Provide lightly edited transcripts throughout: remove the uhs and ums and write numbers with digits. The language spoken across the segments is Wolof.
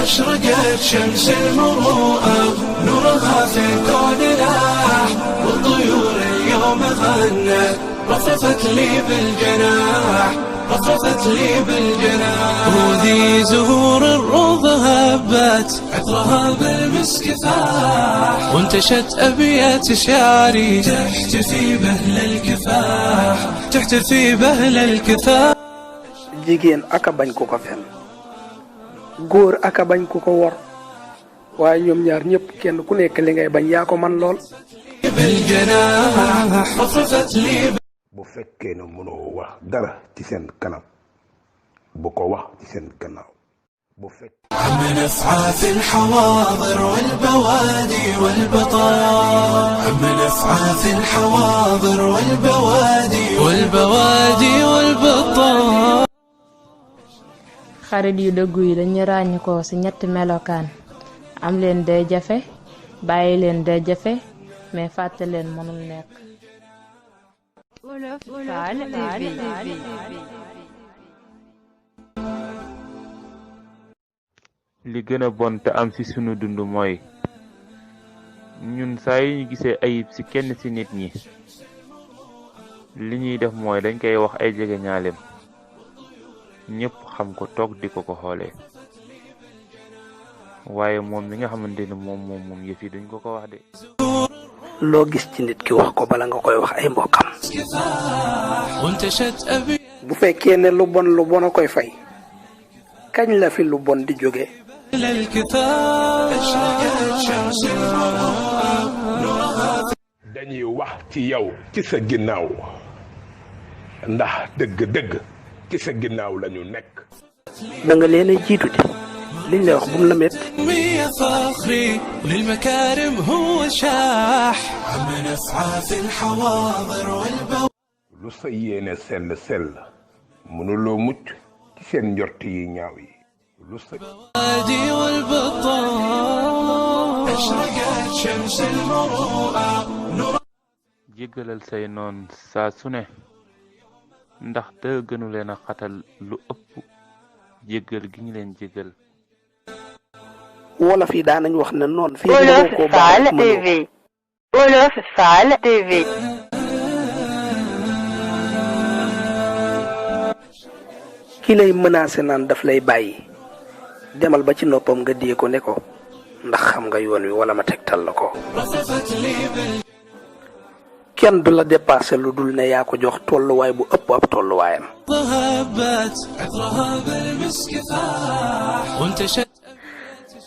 أشرقت شمس المروءة نورها في الكون لاح والطيور اليوم غنت رفرفت لي بالجناح رفرفت لي بالجناح وذي زهور الروض هبت عطرها بالمسك فاح وانتشت أبيات شعري تحتفي بأهل الكفاح تحتفي بأهل الكفاح jigéen aka bañ ko ko fen góor aka bañ ko ko wor waaye ñoom ñaar ñëpp kenn ku nekk li ngay bañ yaa ko man lool bu fekkee ne mënoo wax dara ci seen kanam bu ko wax ci seen gannaaw bu fekk من أفعاف الحواضر والبوادي والبطار من أفعاف الحواضر والبوادي والبطار xarit yu dëggu yi dañu ràññ ko ci ñetti melokaan am leen day jafe bàyyi leen day jafe mais fàtte leen mënul nekk li gën a bon te am ci sunu dund mooy ñun saa yi ñu gisee ayib ci kenn ci nit ñi li ñuy def mooy dañ koy wax ay jege ñaaleem ñëpp xam ko toog di ko xoolee waaye moom mi nga xamante ne moom yëf yi duñ ko wax de. loo gis ci nit ki wax ko bala nga koy wax ay mbokkam bu fekkee ne lu bon a koy fay kañ la fi lu bon di jóge dañuy wax ci yow ci sa ginnaaw ndax dëgg-dëgg ci sa ginnaaw lañu nekk da nga leen a jiitu di liñ la wax bu mu la met فخري للمكارم هو شاح من أفعاف الحواضر lu sa yéene sell mënuloo mucc ci seen njort yi ñaaw yi lu sa والبوادي والبطار أشرقت شمس المروءة jéggalal say noon saa su ne ndax dëgg gënu leen a xatal lu ëpp jéggal gi ñu leen jéggal wolof yi daanañ wax ne noon fii Wolof Fall TV ki lay menacé naan daf lay bàyyi demal ba ci noppam nga dee ko ne ko ndax xam nga yoon wi wala ma tegtal la ko kenn du la dépassé lu dul ne yaa ko jox tolluwaay bu ëpp ab tolluwaayam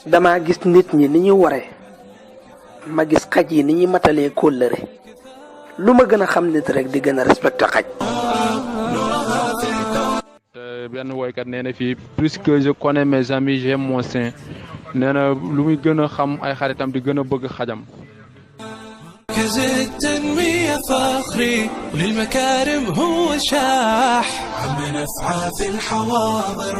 dama gis nit ñi ni ñu waree ma gis xaj yi ni ñuy matalee kóllëre lu ma gën a xam nit rek di gën a respecté xaj benn woykat nee na fii plus que je connais mes amis j'aime mon chien nee na lu muy gën a xam ay xaritam di gën a bëgg xajam التنمية فخري وللمكارم هو شاح من أفعاف الحواضر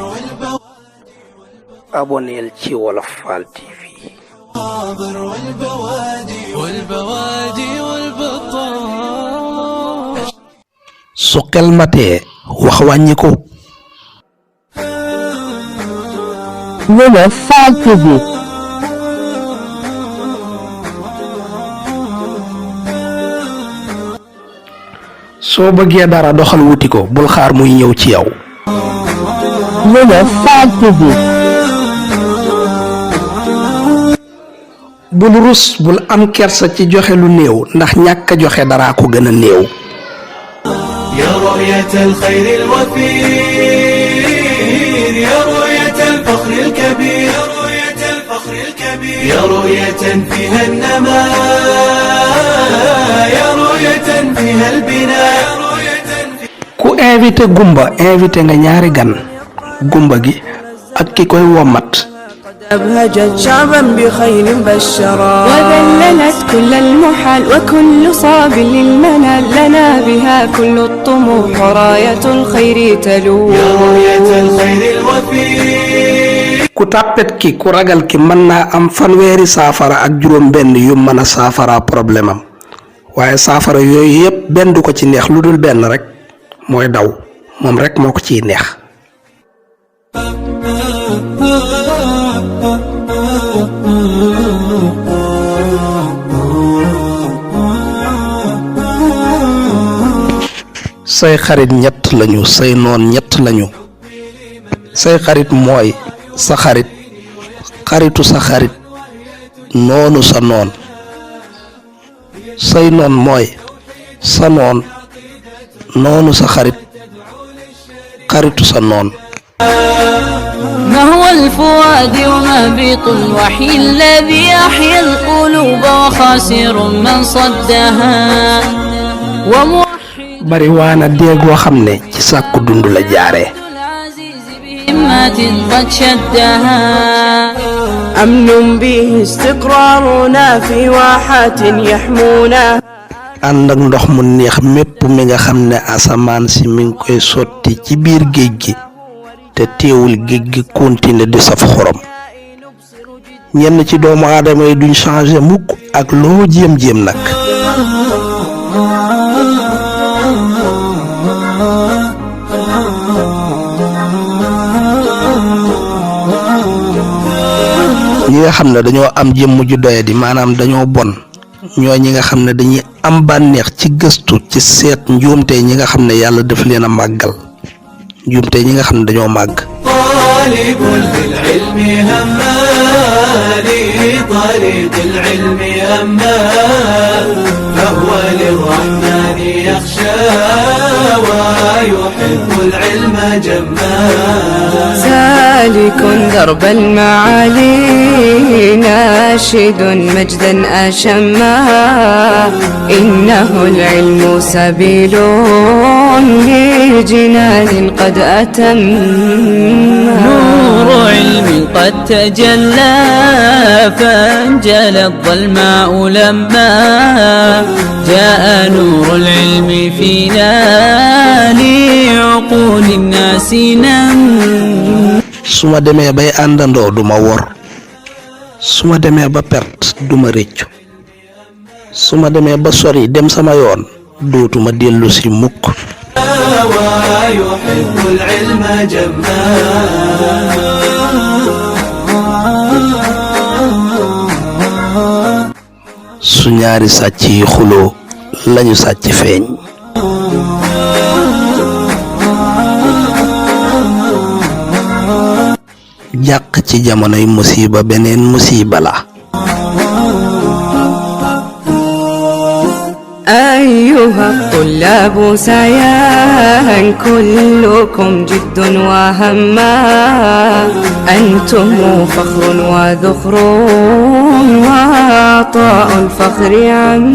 abonneel ci Wolof Fall TV والبوادي والبطار su xel matee wax wàññi ko Wolof Fall TV soo bëggee dara doxal wuti ko bul xaar muy ñëw ci yow Wolof Fall TV bul rus bul am kersa ci joxe lu néew ndax ñàkk joxe dara ko gën a néew يا رؤية الخير الوفير يا رؤية الفخر الكبير يا رؤية فيها النماء يا رؤية فيها البناء ku invité gumba invité nga ñaari gan gumba gi ak ki koy womat أبهجت شعبا بخير بشرا وذللت كل المحال وكل صاب للمنال لنا بها كل الطموح راية الخير تلو يا رؤية الخير الوفير ku tàppet ki ku ragal ki mën naa am fanweeri saafara ak juróom benn yu mën a saafara problème am waaye saafara yooyu yépp benn du ko ci neex lu dul benn rek mooy daw moom rek moo ko ciy neex. say xarit ñett lañu, say noon ñett lañu. say xarit mooy sa xarit, xaritu sa xarit, noonu sa noon. say noon mooy sa noon, noonu sa xarit, xaritu sa noon. ما هو الفؤاد ومبيط الوحي الذي أحيا القلوب وخاسر من صدها bari waana déegoo xam ne ci sàkku dund la jaare. بهمات قد شدها أمن به استقرارنا في واحات يحمونا. ànd ak ndox mu neex mépp mi nga xam ne asamaan si mi ngi koy sotti ci biir géej gi te teewul géej gi continuer di saf xorom. ñenn ci doomu aadama yi duñ changer mukk ak loo jéem nag. ñi nga xam ne dañoo am jëmm ju doyadi maanaam dañoo bon ñoo ñi nga xam ne dañuy am bànneex ci gëstu ci seet njuumte ñi nga xam ne yàlla daf leen a màggal njuumte ñi nga xam ne dañoo màgg. طالب للعلم همالي طريق العلم أما فهو للرحمن يخشى ويحب العلم جما. سالك درب المعالي ناشد مجدا أشما. إنه العلم سبيل لجنان قد أتم. نور علم قد تجلى فانجلى الظلماء لما جاء نور العلم فينا لعقول الناس نم. suma demee bay àndandoo duma wor, suma demee ba perte duma réccu, suma demee ba sori dem sama yoon dootuma dellu si mukk. ويحب العلم جما. su ñaari sàcc yi xuloo lañu sàcc feeñ. jàq ci jamonoy musiba beneen musiba la. أيها الطلاب سيان كلكم جد وهما. أنتم فخر وذخر وعطاء الفخر عم.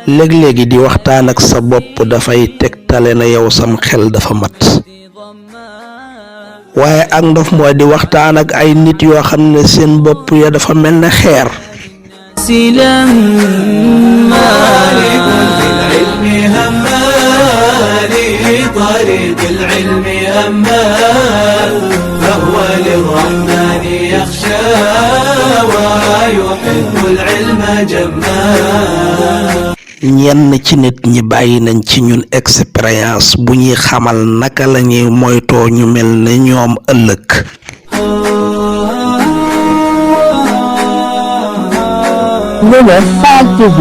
léeg-léegi di waxtaan ak sa bopp dafay tegtale na yow sam xel dafa mat. waaye ak ndof mooy di waxtaan ak ay nit yoo xam ne seen bopp ya dafa mel ne xeer. طالب للعلم همالي طريق العلم أما فهو للرحمن يخشى ويحب العلم جما. ñenn ci nit ñi bàyyi nañ ci ñun expérience bu ñuy xamal naka lañuy moytoo ñu mel ne ñoom ëllëg. Riverside TV.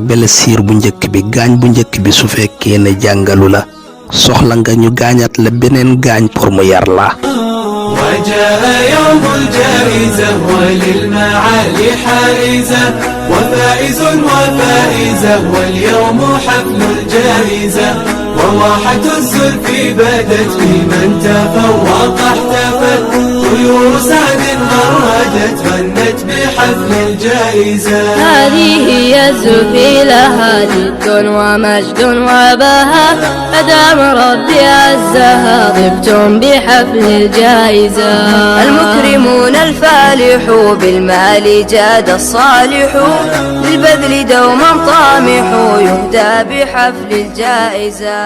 blessure bu njëkk bi gaañ bu njëkk bi su fekkee ne jàngalu la soxla nga ñu gaañat la beneen gaañ pour mu yar la. وجاء يوم الجائزة وللمعالي حائزة وفائز وفائزة واليوم حفل الجائزة وواحة الزلف بدت لمن تفوق احتفل طيور سعد غردت غنت بحفل الجائزة. هذه هي الزلفي لها جد ومجد وبهاء أدام ربي عزها ضبتم بحفل الجائزة. المكرمون الفالح بالمال جاد الصالح للبذل دوما طامح يهدى بحفل الجائزة.